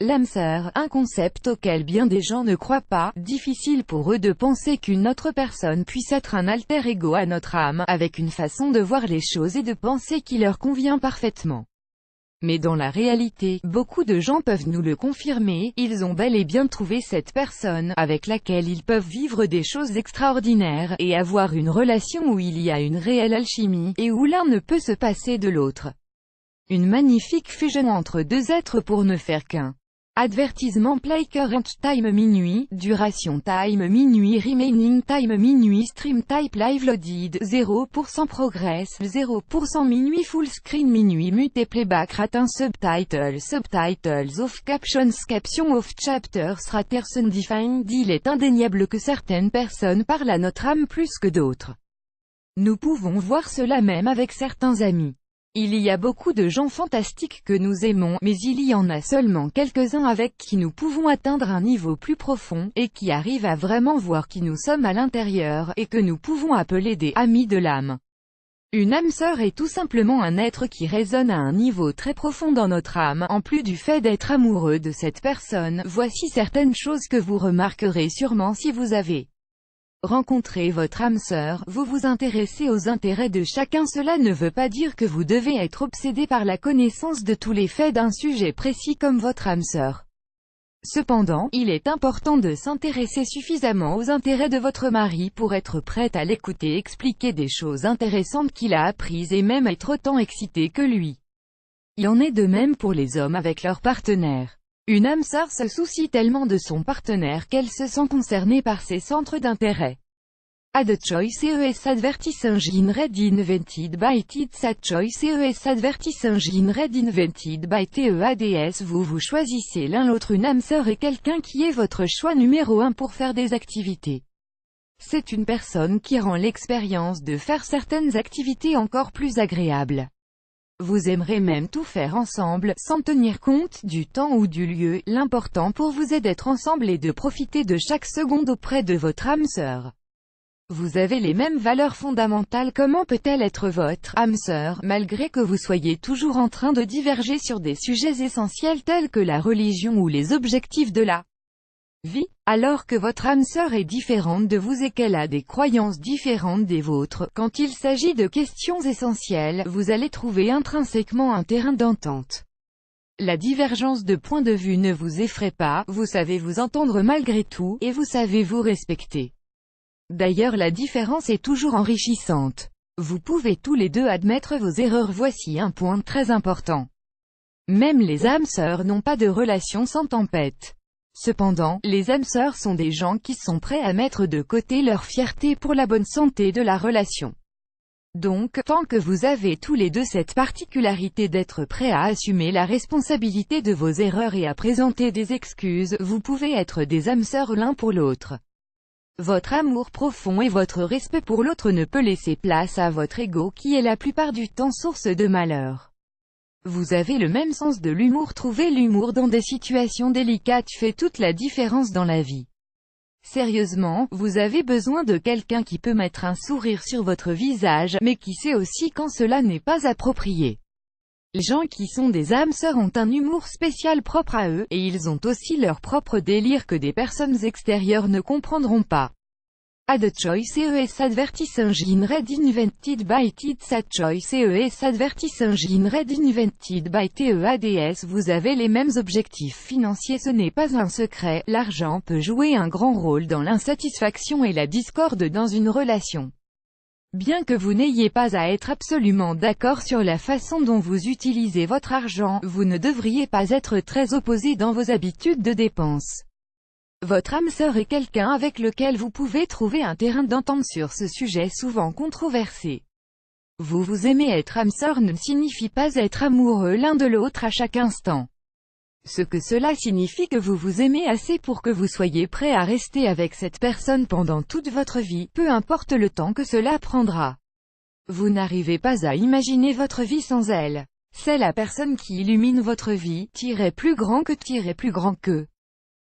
L'âme sœur, un concept auquel bien des gens ne croient pas, difficile pour eux de penser qu'une autre personne puisse être un alter ego à notre âme, avec une façon de voir les choses et de penser qui leur convient parfaitement. Mais dans la réalité, beaucoup de gens peuvent nous le confirmer, ils ont bel et bien trouvé cette personne, avec laquelle ils peuvent vivre des choses extraordinaires, et avoir une relation où il y a une réelle alchimie, et où l'un ne peut se passer de l'autre. Une magnifique fusion entre deux êtres pour ne faire qu'un. Advertisement play current time minuit, duration time minuit remaining time minuit stream type live loaded 0% progress 0% minuit full screen minuit mute playback ratin subtitles off captions off chapters raters undefined. Il est indéniable que certaines personnes parlent à notre âme plus que d'autres. Nous pouvons voir cela même avec certains amis. Il y a beaucoup de gens fantastiques que nous aimons, mais il y en a seulement quelques-uns avec qui nous pouvons atteindre un niveau plus profond, et qui arrivent à vraiment voir qui nous sommes à l'intérieur, et que nous pouvons appeler des « amis de l'âme ». Une âme sœur est tout simplement un être qui résonne à un niveau très profond dans notre âme, en plus du fait d'être amoureux de cette personne. Voici certaines choses que vous remarquerez sûrement si vous avez rencontrez votre âme sœur, vous vous intéressez aux intérêts de chacun. Cela ne veut pas dire que vous devez être obsédé par la connaissance de tous les faits d'un sujet précis comme votre âme sœur. Cependant, il est important de s'intéresser suffisamment aux intérêts de votre mari pour être prête à l'écouter expliquer des choses intéressantes qu'il a apprises et même être autant excité que lui. Il en est de même pour les hommes avec leur partenaire. Une âme sœur se soucie tellement de son partenaire qu'elle se sent concernée par ses centres d'intérêt. Ad choice ES advertis engine red invented by TEADS. Ad choice ES advertis engine red invented by TEADS. Vous choisissez l'un l'autre. Une âme sœur est quelqu'un qui est votre choix numéro 1 pour faire des activités. C'est une personne qui rend l'expérience de faire certaines activités encore plus agréable. Vous aimerez même tout faire ensemble, sans tenir compte du temps ou du lieu. L'important pour vous est d'être ensemble et de profiter de chaque seconde auprès de votre âme sœur. Vous avez les mêmes valeurs fondamentales. Comment peut-elle être votre âme sœur, malgré que vous soyez toujours en train de diverger sur des sujets essentiels tels que la religion ou les objectifs de la vie, alors que votre âme sœur est différente de vous et qu'elle a des croyances différentes des vôtres? Quand il s'agit de questions essentielles, vous allez trouver intrinsèquement un terrain d'entente. La divergence de point de vue ne vous effraie pas, vous savez vous entendre malgré tout, et vous savez vous respecter. D'ailleurs, la différence est toujours enrichissante. Vous pouvez tous les deux admettre vos erreurs. Voici un point très important. Même les âmes sœurs n'ont pas de relation sans tempête. Cependant, les âmes sœurs sont des gens qui sont prêts à mettre de côté leur fierté pour la bonne santé de la relation. Donc, tant que vous avez tous les deux cette particularité d'être prêts à assumer la responsabilité de vos erreurs et à présenter des excuses, vous pouvez être des âmes sœurs l'un pour l'autre. Votre amour profond et votre respect pour l'autre ne peut laisser place à votre ego qui est la plupart du temps source de malheur. Vous avez le même sens de l'humour. Trouver l'humour dans des situations délicates fait toute la différence dans la vie. Sérieusement, vous avez besoin de quelqu'un qui peut mettre un sourire sur votre visage, mais qui sait aussi quand cela n'est pas approprié. Les gens qui sont des âmes sœurs ont un humour spécial propre à eux, et ils ont aussi leur propre délire que des personnes extérieures ne comprendront pas. Ad choice ES advertis engine red invented by TEADS. Ad choice ES advertis engine red invented by TEADS. Vous avez les mêmes objectifs financiers. Ce n'est pas un secret, l'argent peut jouer un grand rôle dans l'insatisfaction et la discorde dans une relation. Bien que vous n'ayez pas à être absolument d'accord sur la façon dont vous utilisez votre argent, vous ne devriez pas être très opposé dans vos habitudes de dépenses. Votre âme sœur est quelqu'un avec lequel vous pouvez trouver un terrain d'entente sur ce sujet souvent controversé. Vous aimez être âme sœur ne signifie pas être amoureux l'un de l'autre à chaque instant. Ce que cela signifie que vous vous aimez assez pour que vous soyez prêt à rester avec cette personne pendant toute votre vie, peu importe le temps que cela prendra. Vous n'arrivez pas à imaginer votre vie sans elle. C'est la personne qui illumine votre vie, plus grand que plus grand que.